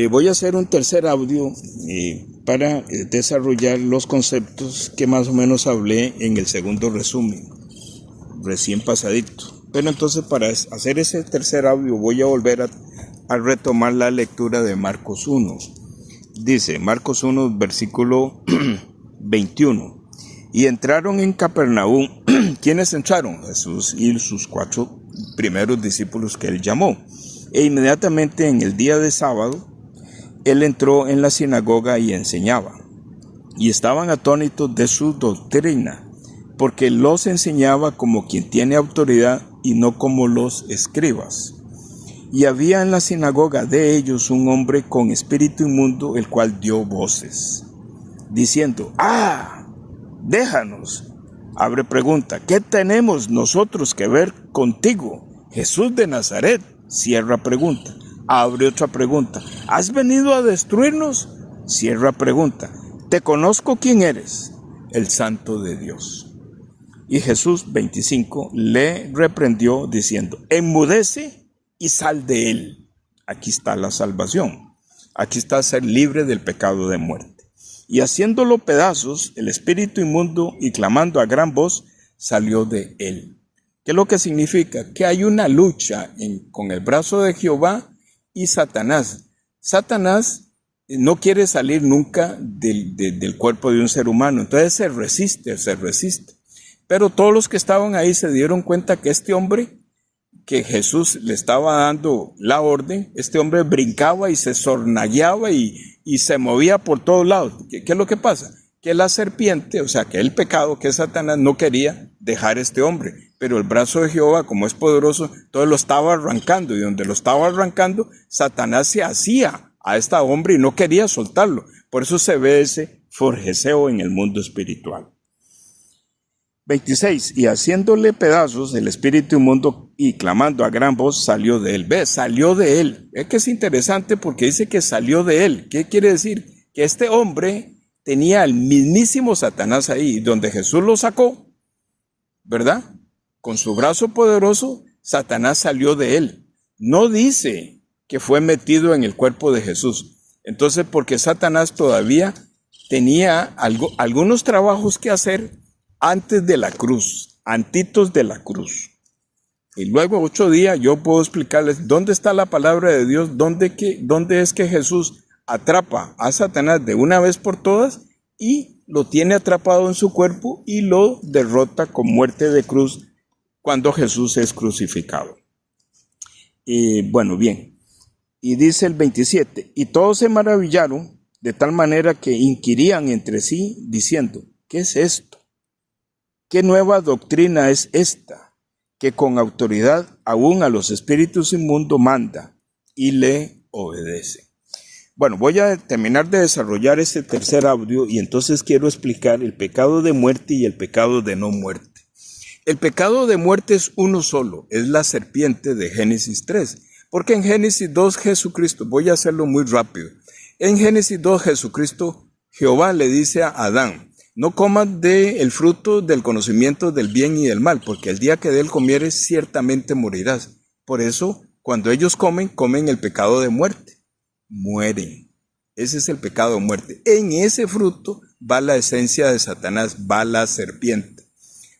Voy a hacer un tercer audio para desarrollar los conceptos que más o menos hablé en el segundo resumen, recién pasadito. Pero entonces para hacer ese tercer audio voy a volver a retomar la lectura de Marcos 1. Dice Marcos 1, versículo 21. Y entraron en Capernaum. ¿Quiénes entraron? Jesús y sus 4 primeros discípulos que él llamó. E inmediatamente en el día de sábado, él entró en la sinagoga y enseñaba. Y estaban atónitos de su doctrina, porque los enseñaba como quien tiene autoridad y no como los escribas. Y había en la sinagoga de ellos un hombre con espíritu inmundo, el cual dio voces, diciendo: déjanos. Abre pregunta: ¿qué tenemos nosotros que ver contigo, Jesús de Nazaret? Cierra pregunta. Abre otra pregunta: ¿has venido a destruirnos? Cierra pregunta: te conozco quién eres, el Santo de Dios. Y Jesús, 25, le reprendió diciendo: enmudece y sal de él. Aquí está la salvación. Aquí está ser libre del pecado de muerte. Y haciéndolo pedazos, el espíritu inmundo, y clamando a gran voz, salió de él. ¿Qué es lo que significa? Que hay una lucha con el brazo de Jehová y Satanás. Satanás no quiere salir nunca del cuerpo de un ser humano, entonces se resiste. Pero todos los que estaban ahí se dieron cuenta que este hombre, que Jesús le estaba dando la orden, este hombre brincaba y se sornagueaba y se movía por todos lados. ¿Qué es lo que pasa? Que la serpiente, o sea, que el pecado, que Satanás no quería dejar a este hombre, pero el brazo de Jehová, como es poderoso, todo lo estaba arrancando, y donde lo estaba arrancando, Satanás se hacía a este hombre y no quería soltarlo. Por eso se ve ese forjeceo en el mundo espiritual. 26. Y haciéndole pedazos, el espíritu inmundo, y clamando a gran voz, salió de él. ¿Ve? Salió de él. Es que es interesante porque dice que salió de él. ¿Qué quiere decir? Que este hombre tenía al mismísimo Satanás ahí, donde Jesús lo sacó, ¿verdad? Con su brazo poderoso, Satanás salió de él. No dice que fue metido en el cuerpo de Jesús. Entonces, porque Satanás todavía tenía algunos trabajos que hacer antes de la cruz, antitos de la cruz. Y luego 8 días yo puedo explicarles dónde está la palabra de Dios, dónde es que Jesús atrapa a Satanás de una vez por todas y lo tiene atrapado en su cuerpo y lo derrota con muerte de cruz cuando Jesús es crucificado. Y bueno, bien. Y dice el 27, y todos se maravillaron de tal manera que inquirían entre sí diciendo: ¿qué es esto? ¿Qué nueva doctrina es esta, que con autoridad aún a los espíritus inmundos manda y le obedece? Bueno, voy a terminar de desarrollar este tercer audio y entonces quiero explicar el pecado de muerte y el pecado de no muerte. El pecado de muerte es uno solo, es la serpiente de Génesis 3, porque en Génesis 2 Jesucristo, voy a hacerlo muy rápido, en Génesis 2 Jesucristo, Jehová le dice a Adán: no comas del fruto del conocimiento del bien y del mal, porque el día que de él comieres ciertamente morirás. Por eso, cuando ellos comen el pecado de muerte. Mueren. Ese es el pecado de muerte. En ese fruto va la esencia de Satanás, va la serpiente.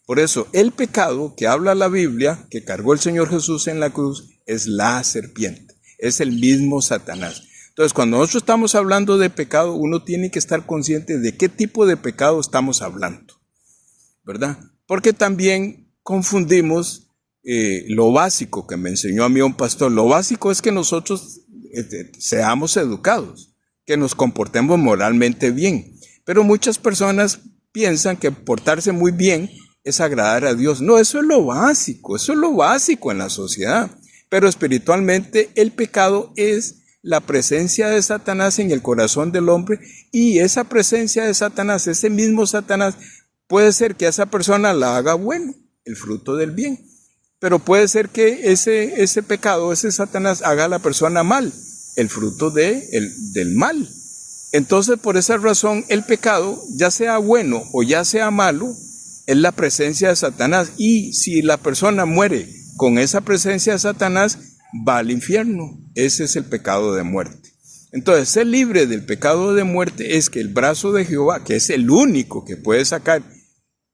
Por eso, el pecado que habla la Biblia, que cargó el Señor Jesús en la cruz, es la serpiente. Es el mismo Satanás. Entonces, cuando nosotros estamos hablando de pecado, uno tiene que estar consciente de qué tipo de pecado estamos hablando, ¿verdad? Porque también confundimos lo básico que me enseñó a mí un pastor. Lo básico es que nosotros seamos educados, que nos comportemos moralmente bien. Pero muchas personas piensan que portarse muy bien es agradar a Dios. No, eso es lo básico en la sociedad. Pero espiritualmente el pecado es la presencia de Satanás en el corazón del hombre, y esa presencia de Satanás, ese mismo Satanás, puede ser que a esa persona la haga bueno, el fruto del bien, pero puede ser que ese pecado, ese Satanás, haga a la persona mal, el fruto del mal. Entonces, por esa razón, el pecado, ya sea bueno o ya sea malo, es la presencia de Satanás, y si la persona muere con esa presencia de Satanás, va al infierno. Ese es el pecado de muerte. Entonces, ser libre del pecado de muerte es que el brazo de Jehová, que es el único que puede sacar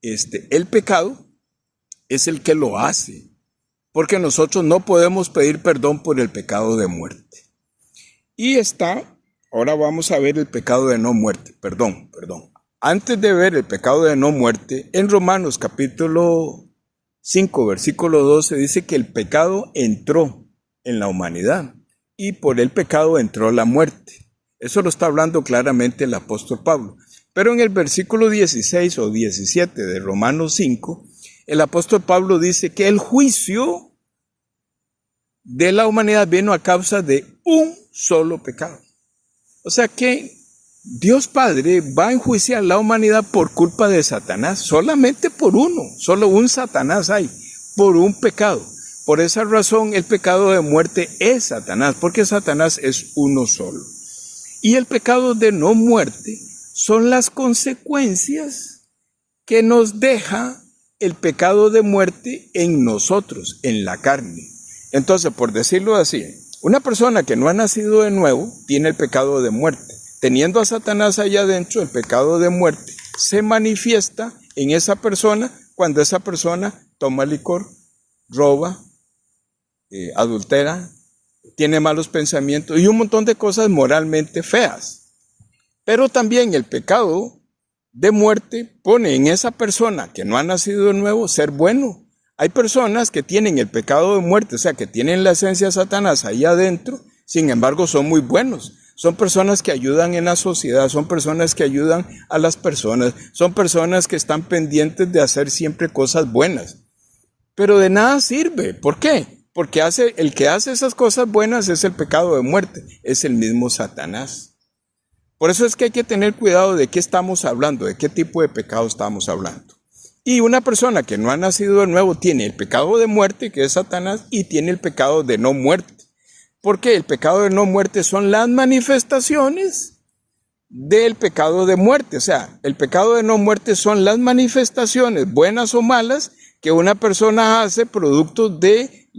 el pecado, es el que lo hace. Porque nosotros no podemos pedir perdón por el pecado de muerte. Y ahora vamos a ver el pecado de no muerte. Perdón. Antes de ver el pecado de no muerte, en Romanos capítulo 5, versículo 12, dice que el pecado entró en la humanidad y por el pecado entró la muerte. Eso lo está hablando claramente el apóstol Pablo. Pero en el versículo 16 o 17 de Romanos 5, el apóstol Pablo dice que el juicio de la humanidad vino a causa de un solo pecado. O sea que Dios Padre va a enjuiciar la humanidad por culpa de Satanás, solamente por uno, solo un Satanás hay, por un pecado. Por esa razón el pecado de muerte es Satanás, porque Satanás es uno solo. Y el pecado de no muerte son las consecuencias que nos deja el pecado de muerte en nosotros, en la carne. Entonces, por decirlo así, una persona que no ha nacido de nuevo tiene el pecado de muerte. Teniendo a Satanás allá adentro, el pecado de muerte se manifiesta en esa persona cuando esa persona toma licor, roba, adultera, tiene malos pensamientos y un montón de cosas moralmente feas. Pero también el pecado de muerte pone en esa persona que no ha nacido de nuevo ser bueno. Hay personas que tienen el pecado de muerte, o sea, que tienen la esencia de Satanás ahí adentro, sin embargo son muy buenos. Son personas que ayudan en la sociedad, son personas que ayudan a las personas, son personas que están pendientes de hacer siempre cosas buenas. Pero de nada sirve. ¿Por qué? Porque el que hace esas cosas buenas es el pecado de muerte, es el mismo Satanás. Por eso es que hay que tener cuidado de qué estamos hablando, de qué tipo de pecado estamos hablando. Y una persona que no ha nacido de nuevo tiene el pecado de muerte, que es Satanás, y tiene el pecado de no muerte. Porque el pecado de no muerte son las manifestaciones del pecado de muerte. O sea, el pecado de no muerte son las manifestaciones, buenas o malas, que una persona hace producto de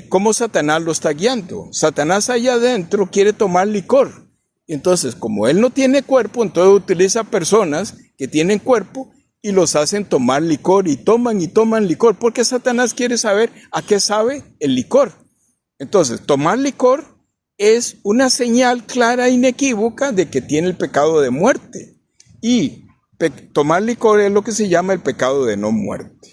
cómo Satanás lo está guiando. Satanás allá adentro quiere tomar licor. Entonces, como él no tiene cuerpo, entonces utiliza personas que tienen cuerpo y los hacen tomar licor y toman licor, porque Satanás quiere saber a qué sabe el licor. Entonces, tomar licor es una señal clara e inequívoca de que tiene el pecado de muerte. Y tomar licor es lo que se llama el pecado de no muerte.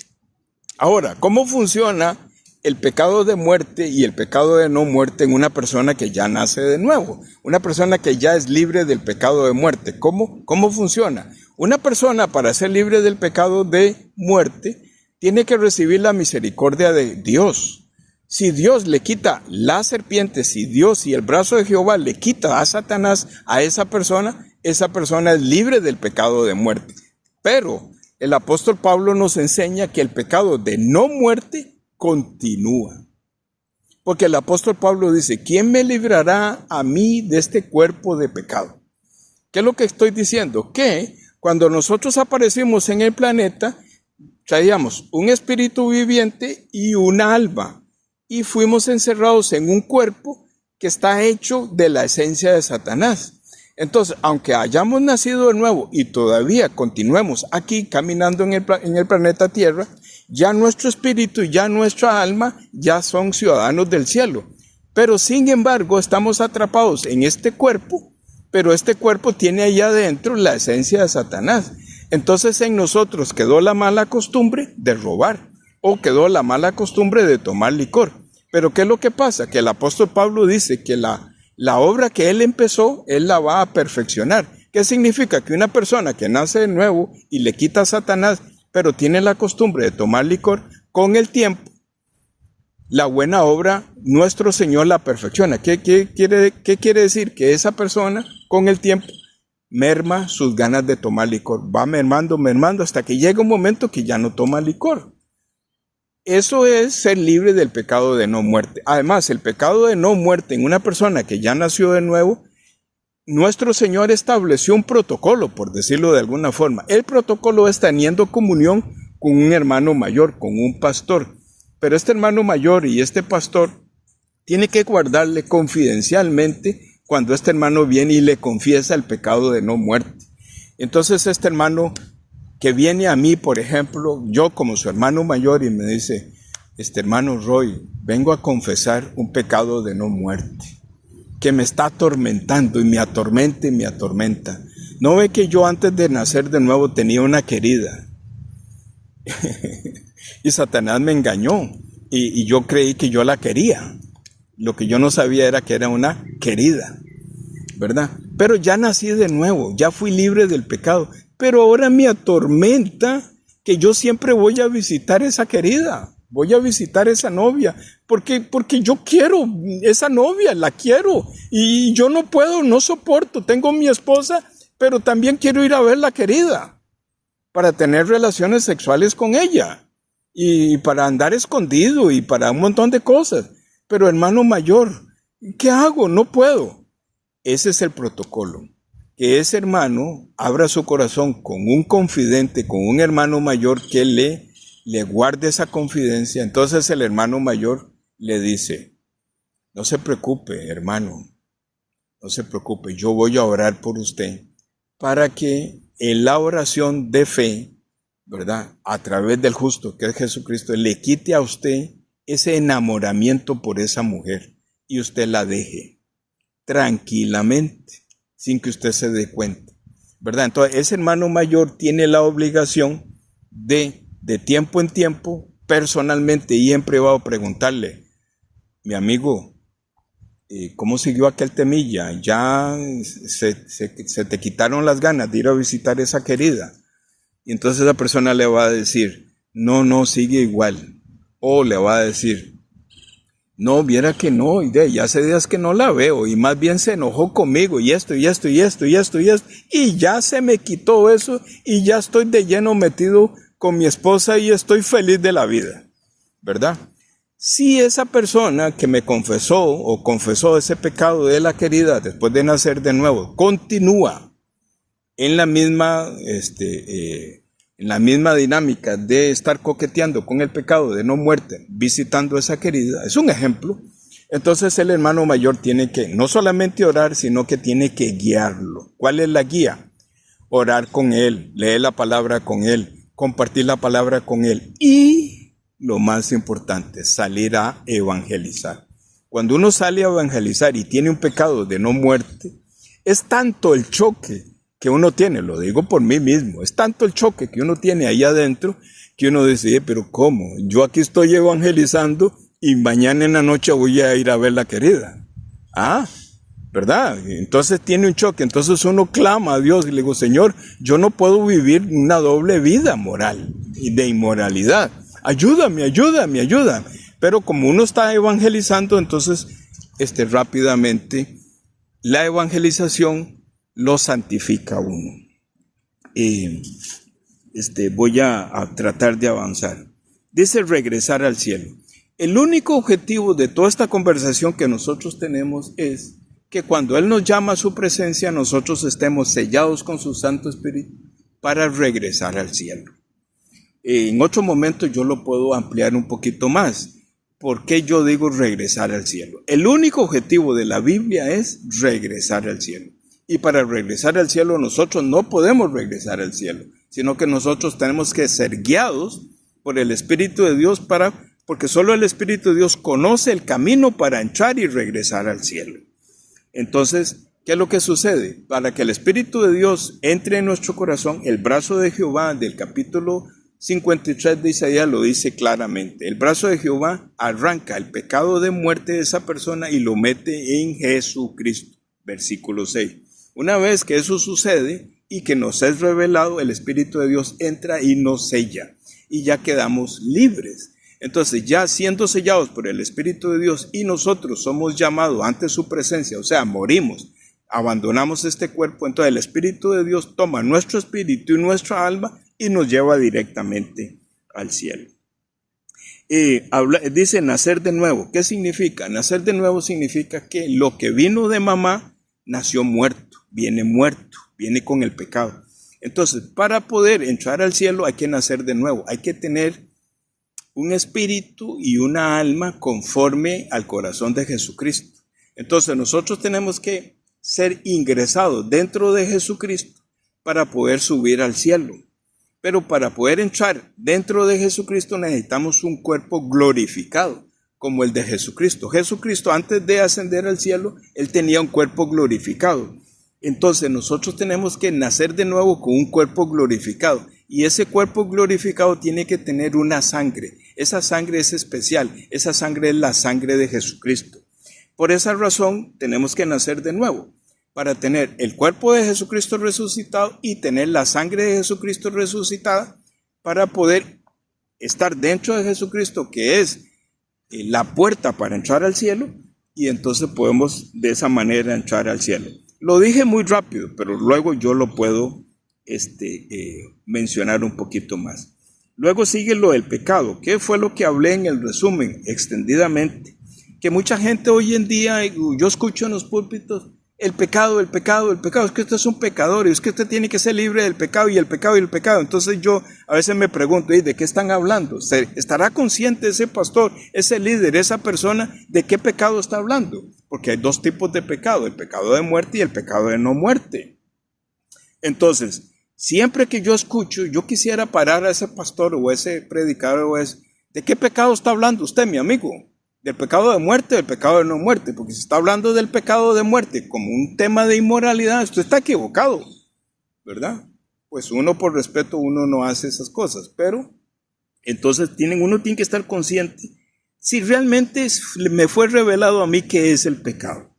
Ahora, ¿cómo funciona el pecado de muerte y el pecado de no muerte en una persona que ya nace de nuevo? Una persona que ya es libre del pecado de muerte. ¿Cómo funciona? Una persona, para ser libre del pecado de muerte, tiene que recibir la misericordia de Dios. Si Dios le quita la serpiente, si Dios y el brazo de Jehová le quita a Satanás a esa persona es libre del pecado de muerte. Pero el apóstol Pablo nos enseña que el pecado de no muerte continúa. Porque el apóstol Pablo dice, ¿quién me librará a mí de este cuerpo de pecado? ¿Qué es lo que estoy diciendo? Que cuando nosotros aparecimos en el planeta, traíamos un espíritu viviente y una alma. Y fuimos encerrados en un cuerpo que está hecho de la esencia de Satanás. Entonces, aunque hayamos nacido de nuevo y todavía continuemos aquí caminando en el planeta Tierra, ya nuestro espíritu y ya nuestra alma ya son ciudadanos del cielo. Pero sin embargo, estamos atrapados en este cuerpo, pero este cuerpo tiene allá adentro la esencia de Satanás. Entonces en nosotros quedó la mala costumbre de robar o quedó la mala costumbre de tomar licor. Pero ¿qué es lo que pasa? Que el apóstol Pablo dice que la obra que él empezó, él la va a perfeccionar. ¿Qué significa? Que una persona que nace de nuevo y le quita a Satanás, pero tiene la costumbre de tomar licor, con el tiempo, la buena obra, nuestro Señor la perfecciona. ¿Qué quiere decir? Que esa persona, con el tiempo, merma sus ganas de tomar licor. Va mermando, hasta que llega un momento que ya no toma licor. Eso es ser libre del pecado de no muerte. Además, el pecado de no muerte en una persona que ya nació de nuevo, nuestro Señor estableció un protocolo, por decirlo de alguna forma. El protocolo es teniendo comunión con un hermano mayor, con un pastor. Pero este hermano mayor y este pastor tiene que guardarle confidencialmente cuando este hermano viene y le confiesa el pecado de no muerte. Entonces este hermano que viene a mí, por ejemplo, yo como su hermano mayor, y me dice, hermano Roy, vengo a confesar un pecado de no muerte, que me está atormentando y me atormenta y me atormenta. ¿No ve que yo antes de nacer de nuevo tenía una querida? Y Satanás me engañó y yo creí que yo la quería. Lo que yo no sabía era que era una querida, ¿verdad? Pero ya nací de nuevo, ya fui libre del pecado. Pero ahora me atormenta que yo siempre voy a visitar esa querida, voy a visitar esa novia, porque yo quiero esa novia, la quiero, y yo no puedo, no soporto, tengo mi esposa, pero también quiero ir a ver la querida, para tener relaciones sexuales con ella, y para andar escondido, y para un montón de cosas. Pero hermano mayor, ¿qué hago? No puedo. Ese es el protocolo. Que ese hermano abra su corazón con un confidente, con un hermano mayor que le guarde esa confidencia. Entonces el hermano mayor le dice, no se preocupe, hermano, no se preocupe, yo voy a orar por usted para que en la oración de fe, ¿verdad?, a través del justo que es Jesucristo, le quite a usted ese enamoramiento por esa mujer y usted la deje tranquilamente, sin que usted se dé cuenta, ¿verdad? Entonces, ese hermano mayor tiene la obligación de tiempo en tiempo, personalmente y en privado, preguntarle, mi amigo, ¿cómo siguió aquel temilla? ¿Ya se te quitaron las ganas de ir a visitar esa querida? Y entonces esa persona le va a decir, no, sigue igual. O le va a decir, no, viera que no, ya hace días que no la veo, y más bien se enojó conmigo, y esto, y ya se me quitó eso, y ya estoy de lleno metido con mi esposa, y estoy feliz de la vida, ¿verdad? Si esa persona que me confesó, o confesó ese pecado de la querida, después de nacer de nuevo, continúa en la misma, en la misma dinámica de estar coqueteando con el pecado de no muerte, visitando a esa querida, es un ejemplo. Entonces el hermano mayor tiene que no solamente orar, sino que tiene que guiarlo. ¿Cuál es la guía? Orar con él, leer la palabra con él, compartir la palabra con él y, lo más importante, salir a evangelizar. Cuando uno sale a evangelizar y tiene un pecado de no muerte, es tanto el choque que uno tiene, lo digo por mí mismo, es tanto el choque que uno tiene ahí adentro que uno dice, pero ¿cómo? Yo aquí estoy evangelizando y mañana en la noche voy a ir a ver la querida. ¿Verdad? Entonces tiene un choque, entonces uno clama a Dios y le digo, Señor, yo no puedo vivir una doble vida moral y de inmoralidad. Ayúdame. Pero como uno está evangelizando, entonces rápidamente la evangelización lo santifica uno. Voy a tratar de avanzar. Dice regresar al cielo. El único objetivo de toda esta conversación que nosotros tenemos es que cuando Él nos llama a su presencia, nosotros estemos sellados con su Santo Espíritu para regresar al cielo. En otro momento yo lo puedo ampliar un poquito más. ¿Por qué yo digo regresar al cielo? El único objetivo de la Biblia es regresar al cielo. Y para regresar al cielo nosotros no podemos regresar al cielo, sino que nosotros tenemos que ser guiados por el Espíritu de Dios porque solo el Espíritu de Dios conoce el camino para entrar y regresar al cielo. Entonces, ¿qué es lo que sucede? Para que el Espíritu de Dios entre en nuestro corazón, el brazo de Jehová del capítulo 53 de Isaías lo dice claramente. El brazo de Jehová arranca el pecado de muerte de esa persona y lo mete en Jesucristo. Versículo 6. Una vez que eso sucede y que nos es revelado, el Espíritu de Dios entra y nos sella y ya quedamos libres. Entonces, ya siendo sellados por el Espíritu de Dios y nosotros somos llamados ante su presencia, o sea, morimos, abandonamos este cuerpo, entonces el Espíritu de Dios toma nuestro espíritu y nuestra alma y nos lleva directamente al cielo. Dice nacer de nuevo. ¿Qué significa? Nacer de nuevo significa que lo que vino de mamá nació muerto, viene con el pecado. Entonces, para poder entrar al cielo hay que nacer de nuevo, hay que tener un espíritu y una alma conforme al corazón de Jesucristo. Entonces nosotros tenemos que ser ingresados dentro de Jesucristo para poder subir al cielo. Pero para poder entrar dentro de Jesucristo necesitamos un cuerpo glorificado, como el de Jesucristo. Jesucristo, antes de ascender al cielo, Él tenía un cuerpo glorificado. Entonces nosotros tenemos que nacer de nuevo con un cuerpo glorificado. Y ese cuerpo glorificado tiene que tener una sangre. Esa sangre es especial. Esa sangre es la sangre de Jesucristo. Por esa razón tenemos que nacer de nuevo, para tener el cuerpo de Jesucristo resucitado y tener la sangre de Jesucristo resucitada, para poder estar dentro de Jesucristo, que es la puerta para entrar al cielo, y entonces podemos de esa manera entrar al cielo. Lo dije muy rápido, pero luego yo lo puedo mencionar un poquito más. Luego sigue lo del pecado. ¿Qué fue lo que hablé en el resumen extendidamente? Que mucha gente hoy en día, yo escucho en los púlpitos, el pecado, es que usted es un pecador, y es que usted tiene que ser libre del pecado y el pecado y el pecado. Entonces yo a veces me pregunto, ¿de qué están hablando? ¿Estará consciente ese pastor, ese líder, esa persona, de qué pecado está hablando? Porque hay dos tipos de pecado, el pecado de muerte y el pecado de no muerte. Entonces, siempre que yo escucho, yo quisiera parar a ese pastor o ese predicador, ¿de qué pecado está hablando usted, mi amigo? ¿Del pecado de muerte o del pecado de no muerte? Porque si está hablando del pecado de muerte como un tema de inmoralidad, usted está equivocado, ¿verdad? Pues uno por respeto, uno no hace esas cosas, pero entonces uno tiene que estar consciente si realmente me fue revelado a mí qué es el pecado.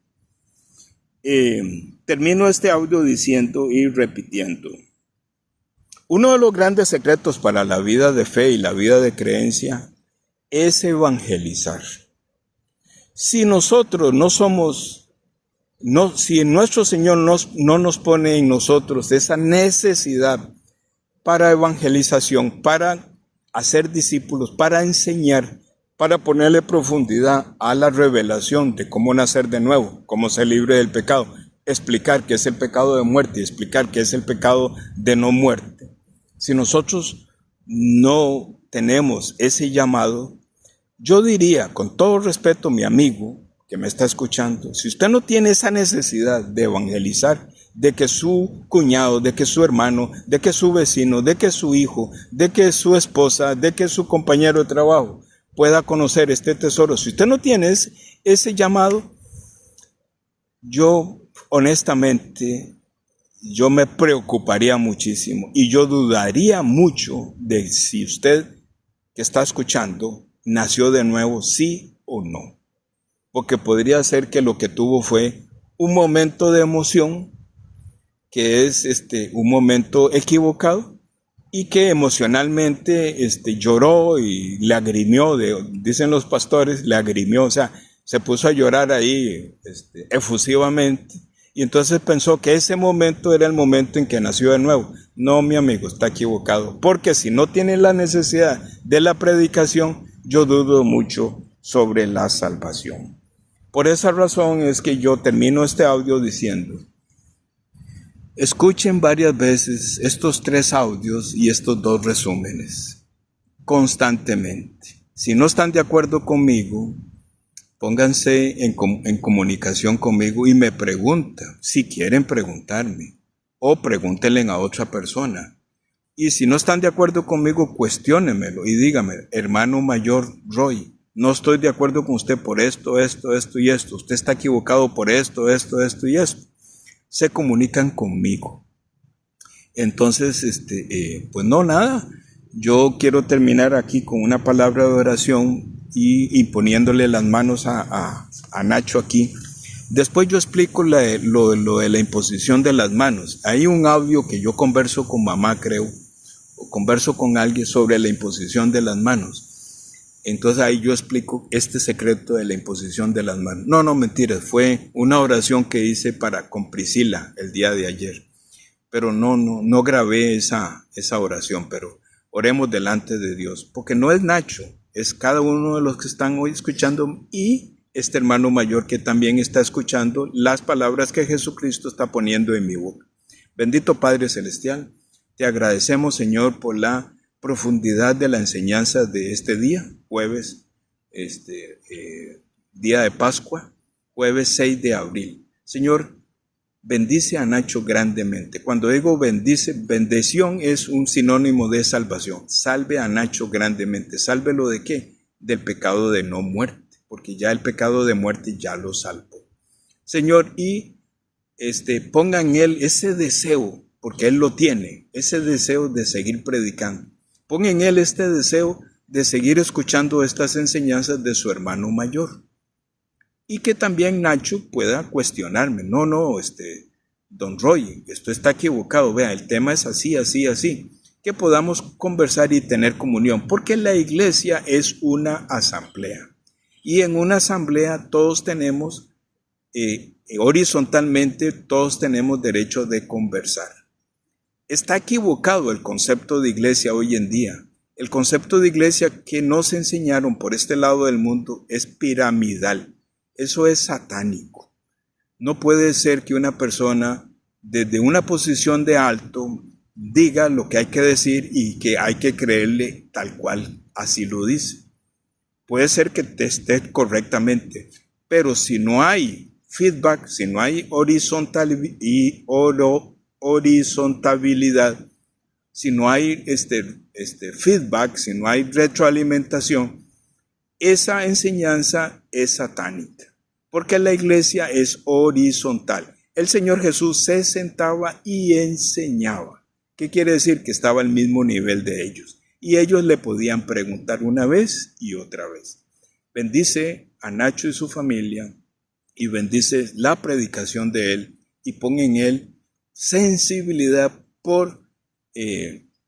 Termino este audio diciendo y repitiendo. Uno de los grandes secretos para la vida de fe y la vida de creencia es evangelizar. Si nosotros si nuestro Señor no nos pone en nosotros esa necesidad para evangelización, para hacer discípulos, para enseñar, para ponerle profundidad a la revelación de cómo nacer de nuevo, cómo ser libre del pecado, explicar qué es el pecado de muerte y explicar qué es el pecado de no muerte. Si nosotros no tenemos ese llamado, yo diría, con todo respeto, mi amigo que me está escuchando, si usted no tiene esa necesidad de evangelizar, de que su cuñado, de que su hermano, de que su vecino, de que su hijo, de que su esposa, de que su compañero de trabajo pueda conocer este tesoro, si usted no tiene ese llamado, yo honestamente, yo me preocuparía muchísimo y yo dudaría mucho de si usted que está escuchando nació de nuevo, sí o no. Porque podría ser que lo que tuvo fue un momento de emoción, que es un momento equivocado, y que emocionalmente lloró y le agrimió, dicen los pastores, le agrimió, o sea, se puso a llorar ahí efusivamente, y entonces pensó que ese momento era el momento en que nació de nuevo. No, mi amigo, está equivocado, porque si no tiene la necesidad de la predicación, yo dudo mucho sobre la salvación. Por esa razón es que yo termino este audio diciendo, escuchen varias veces estos 3 audios y estos 2 resúmenes, constantemente. Si no están de acuerdo conmigo, pónganse en comunicación conmigo y me preguntan, si quieren preguntarme, o pregúntenle a otra persona. Y si no están de acuerdo conmigo, cuestiónenmelo y díganme, hermano mayor Roy, no estoy de acuerdo con usted por esto y esto. Usted está equivocado por esto y esto. Se comunican conmigo. Entonces, pues no, nada. Yo quiero terminar aquí con una palabra de oración y poniéndole las manos a Nacho aquí. Después yo explico lo de la imposición de las manos. Hay un audio que yo converso con mamá, creo, o converso con alguien sobre la imposición de las manos. Entonces ahí yo explico este secreto de la imposición de las manos. No, mentiras, fue una oración que hice con Priscila el día de ayer. Pero no grabé esa oración, pero oremos delante de Dios. Porque no es Nacho, es cada uno de los que están hoy escuchando y este hermano mayor que también está escuchando las palabras que Jesucristo está poniendo en mi boca. Bendito Padre Celestial, te agradecemos, Señor, por la profundidad de la enseñanza de este día, jueves, día de Pascua, jueves 6 de abril. Señor, bendice a Nacho grandemente. Cuando digo bendice, bendición es un sinónimo de salvación. Salve a Nacho grandemente. ¿Sálvelo de qué? Del pecado de no muerte, porque ya el pecado de muerte ya lo salvó. Señor, y ponga en él ese deseo, porque él lo tiene, ese deseo de seguir predicando. Ponga en él este deseo de seguir escuchando estas enseñanzas de su hermano mayor. Y que también Nacho pueda cuestionarme. No, don Roy, esto está equivocado. Vea, el tema es así, así, así. Que podamos conversar y tener comunión. Porque la iglesia es una asamblea. Y en una asamblea todos tenemos, horizontalmente, todos tenemos derecho de conversar. Está equivocado el concepto de iglesia hoy en día. El concepto de iglesia que nos enseñaron por este lado del mundo es piramidal. Eso es satánico. No puede ser que una persona desde una posición de alto diga lo que hay que decir y que hay que creerle tal cual así lo dice. Puede ser que te esté correctamente, pero si no hay feedback, si no hay horizontabilidad, si no hay feedback, si no hay retroalimentación, esa enseñanza es satánica, porque la iglesia es horizontal. El Señor Jesús se sentaba y enseñaba. ¿Qué quiere decir? Que estaba al mismo nivel de ellos. Y ellos le podían preguntar una vez y otra vez. Bendice a Nacho y su familia y bendice la predicación de él y pon en él sensibilidad por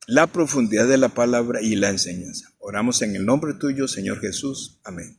la profundidad de la palabra y la enseñanza. Oramos en el nombre tuyo, Señor Jesús. Amén.